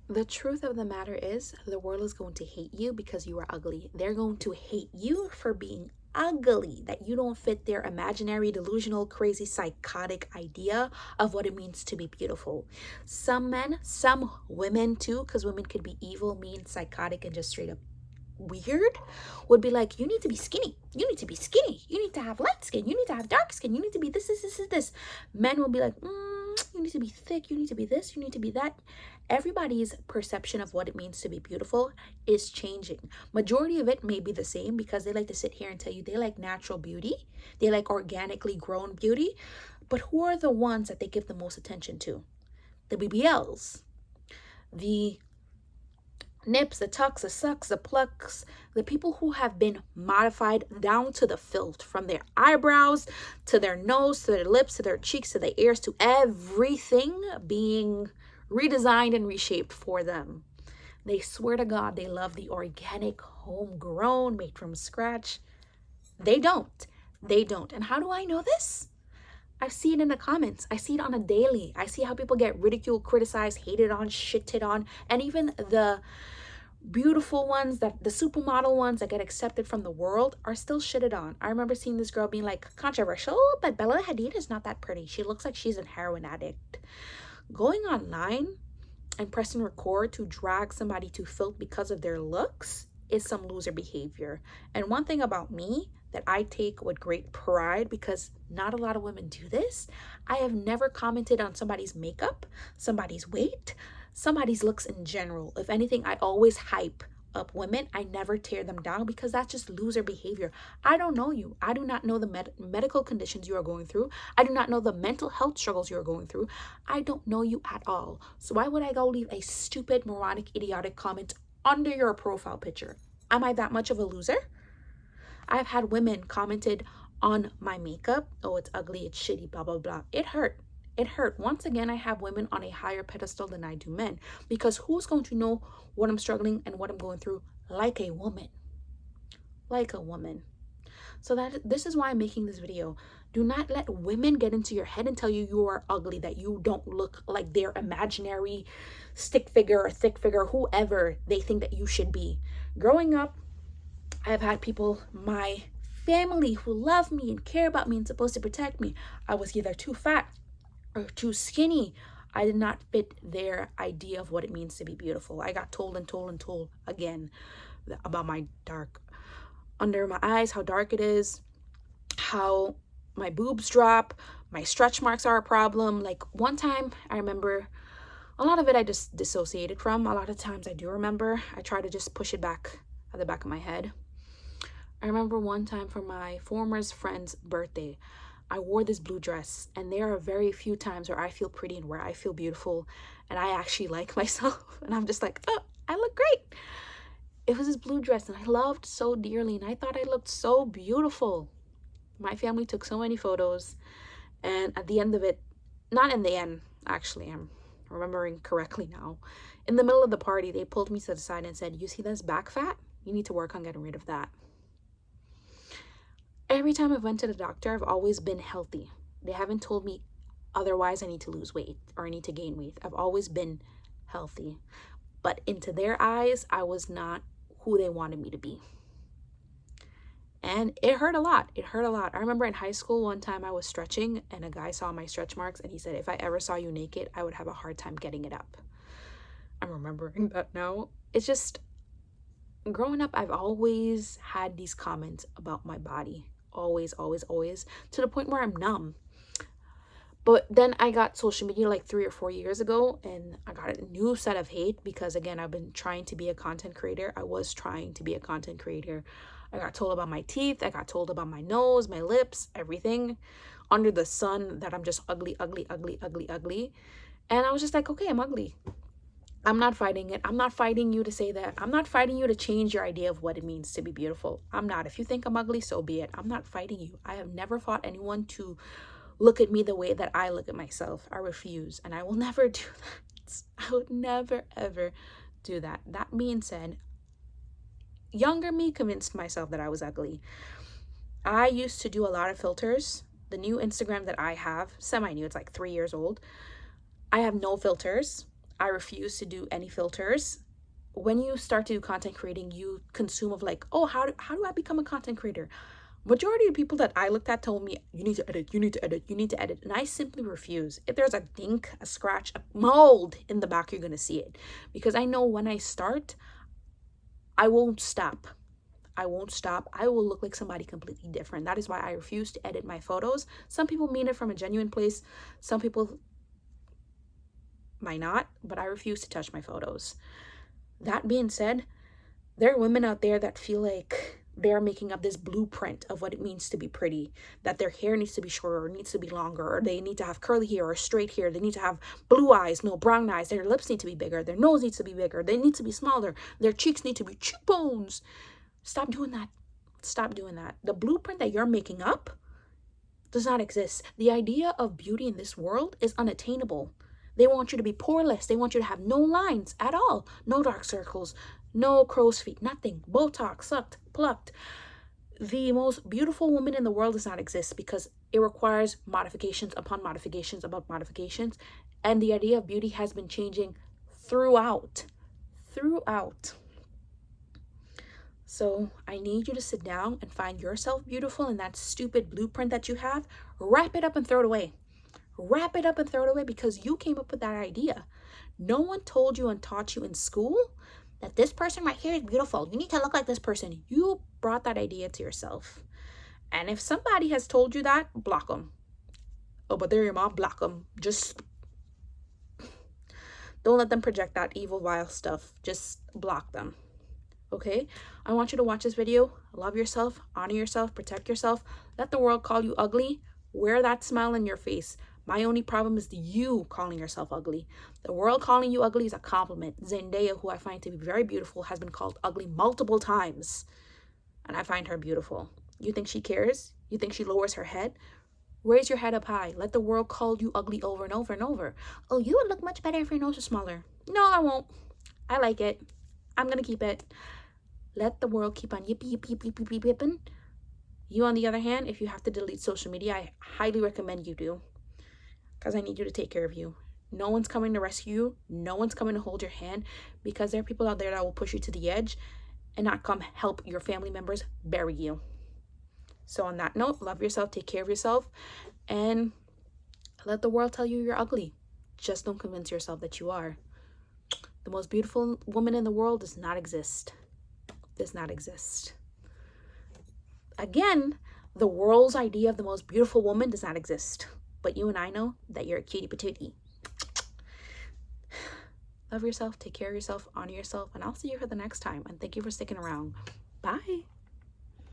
The truth of the matter is, the world is going to hate you because you are ugly. They're going to hate you for being ugly, that you don't fit their imaginary, delusional, crazy, psychotic idea of what it means to be beautiful. Some men, some women too, because women could be evil, mean, psychotic, and just straight up weird, would be like, you need to be skinny, you need to be skinny, you need to have light skin, you need to have dark skin, you need to be this. Men will be like, you need to be thick, you need to be this, you need to be that. Everybody's perception of what it means to be beautiful is changing. Majority of it may be the same, because they like to sit here and tell you they like natural beauty, they like organically grown beauty. But who are the ones that they give the most attention to? The BBLs, the nips, the tucks, the sucks, the plucks, the people who have been modified down to the filth, from their eyebrows to their nose to their lips to their cheeks to their ears, to everything being redesigned and reshaped for them. They swear to God they love the organic, homegrown, made from scratch. They don't. They don't. And how do I know this? I see it in the comments. I see it on a daily. I see how people get ridiculed, criticized, hated on, shitted on, and even the beautiful ones, that the supermodel ones that get accepted from the world, are still shitted on. I remember seeing this girl being like, controversial, but Bella Hadid is not that pretty. She looks like she's a heroin addict. Going online and pressing record to drag somebody to filth because of their looks is some loser behavior. And one thing about me that I take with great pride, because not a lot of women do this, I have never commented on somebody's makeup, somebody's weight, somebody's looks in general. If anything, I always hype up women. I never tear them down, because that's just loser behavior. I don't know you. I do not know the medical conditions you are going through. I do not know the mental health struggles you are going through. I don't know you at all. So why would I go leave a stupid, moronic, idiotic comment under your profile picture? Am I that much of a loser? I've had women commented on my makeup. Oh, it's ugly, it's shitty, blah, blah, blah. It hurt. It hurt. Once again, I have women on a higher pedestal than I do men, because who's going to know what I'm struggling and what I'm going through like a woman? Like a woman. So this is why I'm making this video. Do not let women get into your head and tell you you are ugly, that you don't look like their imaginary stick figure or thick figure, whoever they think that you should be. Growing up, I've had people, my family, who love me and care about me and supposed to protect me. I was either too fat or too skinny. I did not fit their idea of what it means to be beautiful. I got told and told and told again about my dark under my eyes, how dark it is, how my boobs drop, my stretch marks are a problem. Like one time, I remember, a lot of it I just dissociated from. A lot of times I do remember. I try to just push it back at the back of my head. I remember one time for my former friend's birthday, I wore this blue dress, and there are very few times where I feel pretty and where I feel beautiful and I actually like myself, and I'm just like, oh, I look great. It was this blue dress and I loved so dearly, and I thought I looked so beautiful. My family took so many photos, and at the end of it, not in the end, actually, I'm remembering correctly now, in the middle of the party, they pulled me to the side and said, you see this back fat? You need to work on getting rid of that. Every time I've went to the doctor, I've always been healthy. They haven't told me otherwise I need to lose weight or I need to gain weight. I've always been healthy. But into their eyes, I was not who they wanted me to be. And it hurt a lot. It hurt a lot. I remember in high school, one time I was stretching and a guy saw my stretch marks and he said, if I ever saw you naked, I would have a hard time getting it up. I'm remembering that now. It's just, growing up, I've always had these comments about my body. Always, always, always, to the point where I'm numb. But then I got social media like 3 or 4 years ago, and I got a new set of hate because, again, I've been trying to be a content creator. I was trying to be a content creator. I got told about my teeth. I got told about my nose, my lips, everything under the sun, that I'm just ugly, ugly, ugly, ugly, ugly. And I was just like, okay, I'm ugly. I'm not fighting it. I'm not fighting you to say that. I'm not fighting you to change your idea of what it means to be beautiful. I'm not. If you think I'm ugly, so be it. I'm not fighting you. I have never fought anyone to look at me the way that I look at myself. I refuse, and I will never do that. I would never, ever do that. That being said, younger me convinced myself that I was ugly. I used to do a lot of filters. The new Instagram that I have, semi-new, it's like 3 years old. I have no filters. I refuse to do any filters. When you start to do content creating, you consume of like, oh, how do I become a content creator? Majority of people that I looked at told me, you need to edit, you need to edit, you need to edit. And I simply refuse. If there's a dink, a scratch, a mold in the back, you're going to see it. Because I know when I start, I won't stop. I won't stop. I will look like somebody completely different. That is why I refuse to edit my photos. Some people mean it from a genuine place. Some people might not, but I refuse to touch my photos. That being said, there are women out there that feel like they're making up this blueprint of what it means to be pretty, that their hair needs to be shorter or needs to be longer, or they need to have curly hair or straight hair, they need to have blue eyes, no brown eyes, their lips need to be bigger, their nose needs to be bigger, they need to be smaller, their cheeks need to be cheekbones. Stop doing that. Stop doing that. The blueprint that you're making up does not exist. The idea of beauty in this world is unattainable. They want you to be poreless. They want you to have no lines at all. No dark circles, no crow's feet, nothing. Botox, sucked, plucked. The most beautiful woman in the world does not exist because it requires modifications upon modifications about modifications. And the idea of beauty has been changing throughout. So I need you to sit down and find yourself beautiful in that stupid blueprint that you have. Wrap it up and throw it away. Wrap it up and throw it away because you came up with that idea. No one told you and taught you in school that this person right here is beautiful. You need to look like this person. You brought that idea to yourself. And if somebody has told you that, block them. Oh, but they're your mom, block them. Just don't let them project that evil, vile stuff. Just block them. Okay? I want you to watch this video. Love yourself, honor yourself, protect yourself. Let the world call you ugly. Wear that smile on your face. My only problem is you calling yourself ugly. The world calling you ugly is a compliment. Zendaya, who I find to be very beautiful, has been called ugly multiple times. And I find her beautiful. You think she cares? You think she lowers her head? Raise your head up high. Let the world call you ugly over and over and over. Oh, you would look much better if your nose was smaller. No, I won't. I like it. I'm going to keep it. Let the world keep on yipping. You, on the other hand, if you have to delete social media, I highly recommend you do. Because I need you to take care of you. No one's coming to rescue you. No one's coming to hold your hand. Because there are people out there that will push you to the edge and not come help your family members bury you. So on that note, love yourself, take care of yourself, and let the world tell you you're ugly. Just don't convince yourself that you are. The most beautiful woman in the world does not exist. Does not exist. Again, the world's idea of the most beautiful woman does not exist. But you and I know that you're a cutie patootie. Love yourself, take care of yourself, honor yourself, and I'll see you for the next time. And thank you for sticking around. Bye.